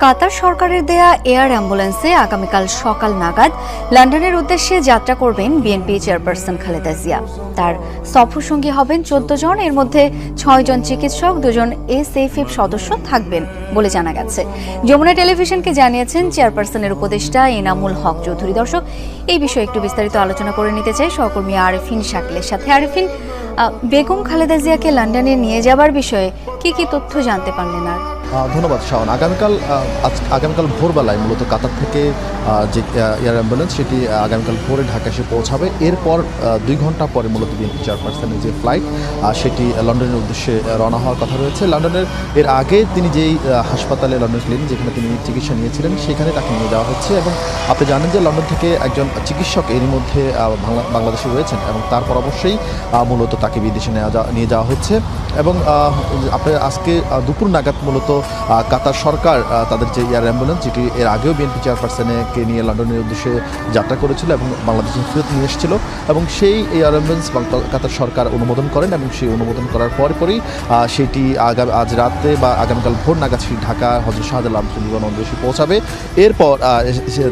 কাতার সরকারের দেয়া এয়ার অ্যাম্বুলেন্সে আগামীকাল সকাল নাগাদ লন্ডনের উদ্দেশ্যে যাত্রা করবেন বিএনপি চেয়ারপারসন খালেদা জিয়া। তার সফরসঙ্গী হবেন 14 জন, এর মধ্যে 6 জন চিকিৎসক, 2 জন এসএফএফ সদস্য থাকবেন বলে জানা গেছে। যমুনা টেলিভিশনকে জানিয়েছেন চেয়ারপারসনের উপদেষ্টা এনামুল হক চৌধুরী। দর্শক, এই বিষয়ে একটু বিস্তারিত আলোচনা করে নিতে চাই সহকর্মী আরেফিন শাকিলের সাথে। আরেফিন, বেগম খালেদা জিয়াকে লন্ডনে নিয়ে যাবার বিষয়ে কি তথ্য জানতে পারলেন? আর ধন্যবাদ শাওন। আগামীকাল ভোরবেলায় মূলত কাতার থেকে যে এয়ার অ্যাম্বুলেন্স সেটি আগামীকাল ভোরে ঢাকা এসে পৌঁছাবে। এরপর 2 ঘন্টা পরে মূলত বিএনপি চেয়ারপারসনের যে ফ্লাইট সেটি লন্ডনের উদ্দেশ্যে রওনা হওয়ার কথা রয়েছে। লন্ডনের এর আগে তিনি যেই হাসপাতালে লন্ডন ছিলেন, যেখানে তিনি চিকিৎসা নিয়েছিলেন, সেখানে তাকে নিয়ে যাওয়া হচ্ছে। এবং আপনি জানেন যে লন্ডন থেকে একজন চিকিৎসক এরই মধ্যে বাংলাদেশে রয়েছেন এবং তারপর অবশ্যই মূলত তাকে বিদেশে নিয়ে যাওয়া হচ্ছে। এবং আপনার আজকে দুপুর নাগাদ মূলত কাতার সরকার তাদের যে এয়ার অ্যাম্বুলেন্স, যেটি এর আগেও বিএনপি চেয়ারপারসনকে নিয়ে লন্ডনের উদ্দেশ্যে যাত্রা করেছিল এবং বাংলাদেশে ফেরত নিয়ে এসেছিল, এবং সেই এয়ার অ্যাম্বুলেন্স কাতার সরকার অনুমোদন করেন এবং সেই অনুমোদন করার পরই সেটি আজ রাতে বা আগামীকাল ভোর নাগাদ সেই ঢাকা হযরত শাহজালাল আন্তর্জাতিক বিমানবন্দরে এসে পৌঁছাবে। এরপর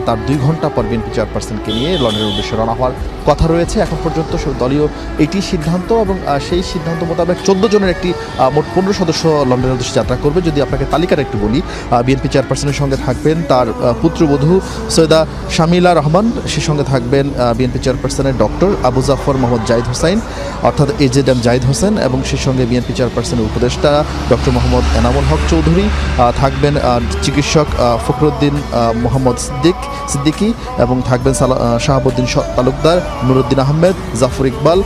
তার 2 ঘন্টা পর বিএনপি চেয়ারপারসনকে নিয়ে লন্ডনের উদ্দেশ্যে রওনা হওয়ার কথা রয়েছে। এখন পর্যন্ত দলীয় এটি সিদ্ধান্ত, এবং সেই সিদ্ধান্ত মোতাবেক 14 জনের একটি মোট 15 সদস্য লন্ডনের উদ্দেশ্যে যাত্রা করবে। যদি আপনাকে তালিকাটা একটু বলি, বিএনপি চেয়ারপারসনের সঙ্গে থাকবেন তার পুত্রবধূ সৈয়দা শামিলা রহমান, সে সঙ্গে থাকবেন বিএনপি চেয়ারপারসনের ডক্টর আবু জাফর মোহাম্মদ জাহিদ হোসেন অর্থাৎ এজেএম জাহিদ হোসেন, এবং সে সঙ্গে বিএনপি চেয়ারপারসনের উপদেষ্টা ডক্টর মোহাম্মদ এনামুল হক চৌধুরী, থাকবেন চিকিৎসক ফখরুদ্দিন মোহাম্মদ সিদ্দিকী, এবং থাকবেন শাহাবুদ্দিন তালুকদার, নুরুদ্দিন আহমেদ, জাফর ইকবাল,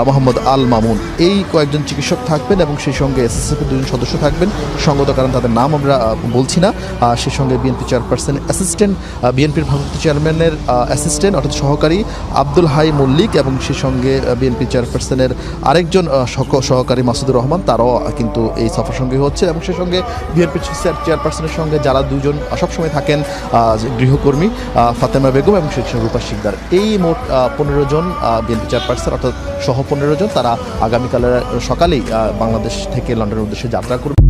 মোহাম্মদ আল মামুন। এই কয়েকজন চিকিৎসক থাকবেন এবং সেই সঙ্গে এসএসএফের 2 জন সদস্য থাকবেন। সঙ্গত কারণ তাদের নাম আমরা বলছি না। সেই সঙ্গে বিএনপি চেয়ারপারসন অ্যাসিস্ট্যান্ট, বিএনপির ভারপ্রাপ্ত চেয়ারম্যানের অ্যাসিস্ট্যান্ট অর্থাৎ সহকারী আব্দুল হাই মল্লিক, এবং সেই সঙ্গে বিএনপি চেয়ারপারসনের আরেকজন সহকারী মাসুদুর রহমান, তারাও কিন্তু এই সফর সঙ্গী হচ্ছে। এবং সেই সঙ্গে বিএনপি চেয়ারপারসনের সঙ্গে যারা 2 জন সবসময় থাকেন, গৃহকর্মী ফাতেমা বেগম এবং সেই সঙ্গে রূপা শিকদার। এই মোট 15 জন বিএনপি চেয়ারপারসন অর্থাৎ 15 জন, তারা আগামীকালের সকালেই বাংলাদেশ থেকে লন্ডনের উদ্দেশ্যে যাত্রা করবে।